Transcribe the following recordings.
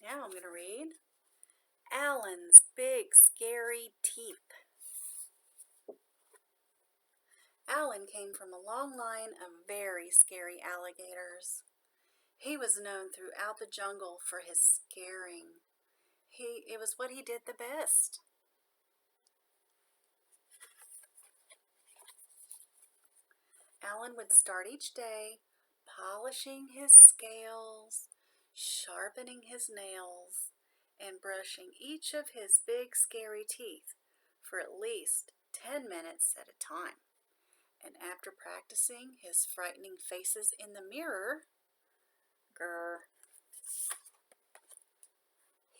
Now I'm going to read Alan's Big Scary Teeth. Alan came from a long line of very scary alligators. He was known throughout the jungle for his scaring. It was what he did the best. Alan would start each day polishing his scales, sharpening his nails, and brushing each of his big scary teeth for at least 10 minutes at a time. And after practicing his frightening faces in the mirror,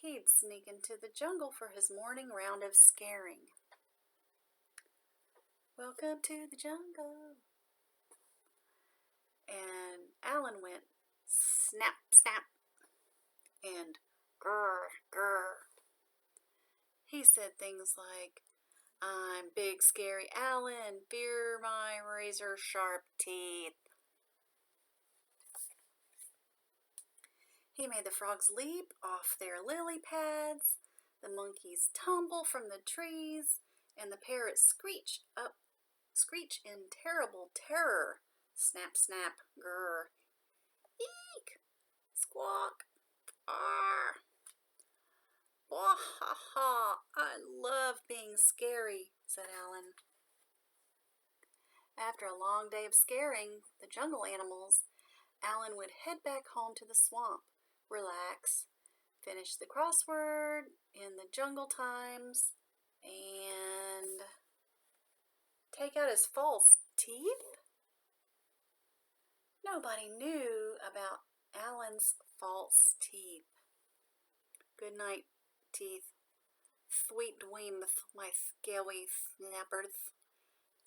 he'd sneak into the jungle for his morning round of scaring. Welcome to the jungle. And Alan went snap, snap, and grr, grr. He said things like, I'm Big Scary Alan, fear my razor sharp teeth. He made the frogs leap off their lily pads, the monkeys tumble from the trees, and the parrots screech in terrible terror. Snap, snap, grr. Eek! Squawk! Arr! Wah ha ha! I love being scary, said Alan. After a long day of scaring the jungle animals, Alan would head back home to the swamp, relax, finish the crossword in the jungle times, and take out his false teeth? Nobody knew about Alan's false teeth. Good night, teeth. Sweet dreams, my scaly snappers,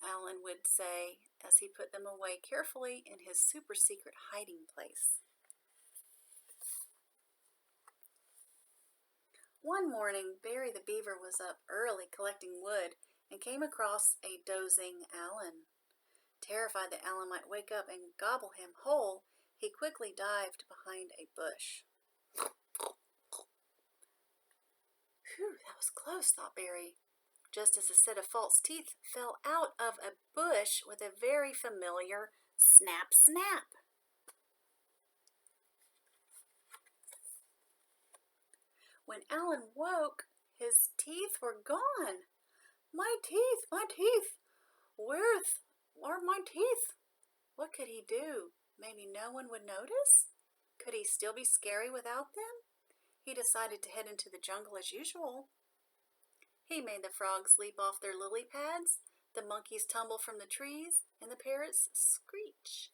Alan would say as he put them away carefully in his super secret hiding place. One morning, Barry the Beaver was up early collecting wood and came across a dozing Alan. Terrified that Alan might wake up and gobble him whole, he quickly dived behind a bush. Phew, that was close, thought Barry, just as a set of false teeth fell out of a bush with a very familiar snap, snap. When Alan woke, his teeth were gone. My teeth, my teeth! Where are my teeth? What could he do? Maybe no one would notice? Could he still be scary without them? He decided to head into the jungle as usual. He made the frogs leap off their lily pads, the monkeys tumble from the trees, and the parrots screech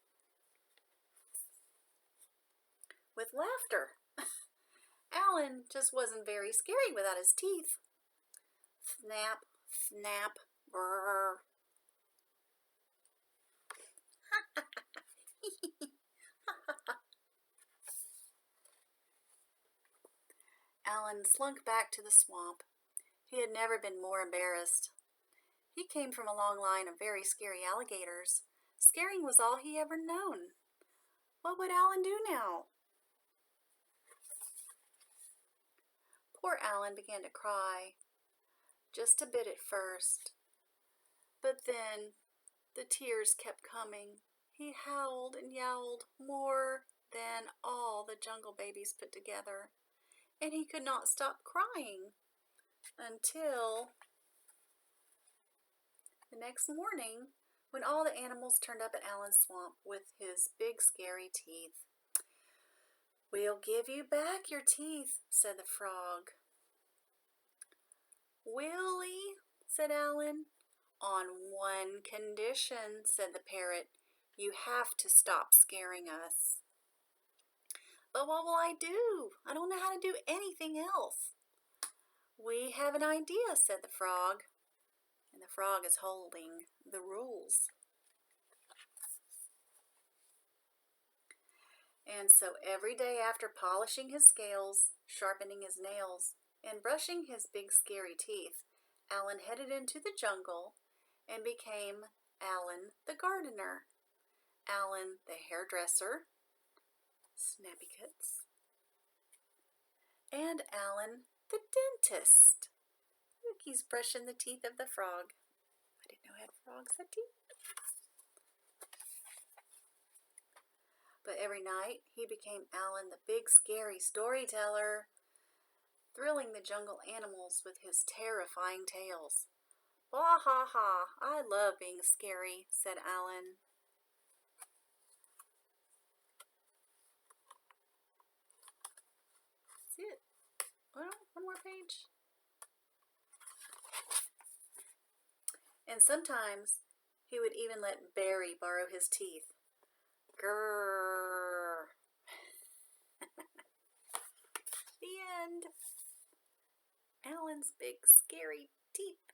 with laughter. Alan just wasn't very scary without his teeth. Snap, snap, brrr. Alan slunk back to the swamp. He had never been more embarrassed. He came from a long line of very scary alligators. Scaring was all he ever known. What would Alan do now? Poor Alan began to cry, just a bit at first. But then the tears kept coming. He howled and yowled more than all the jungle babies put together, and he could not stop crying until the next morning when all the animals turned up at Alan's swamp with his big scary teeth. We'll give you back your teeth, said the frog. Will we? Said Alan. On one condition, said the parrot. You have to stop scaring us. But what will I do? I don't know how to do anything else. We have an idea, said the frog. And the frog is holding the rules. And so every day after polishing his scales, sharpening his nails, and brushing his big scary teeth, Alan headed into the jungle and became Alan the gardener, Alan the hairdresser, Snappy Cuts, and and Alan the dentist. Look, he's brushing the teeth of the frog. I didn't know frogs had teeth. But every night he became Alan the big scary storyteller, thrilling the jungle animals with his terrifying tales. "Bah ha ha, I love being scary," said Alan. That's it. Well, one more page. And sometimes he would even let Barry borrow his teeth. Grrr. The end. Alan's big scary teeth.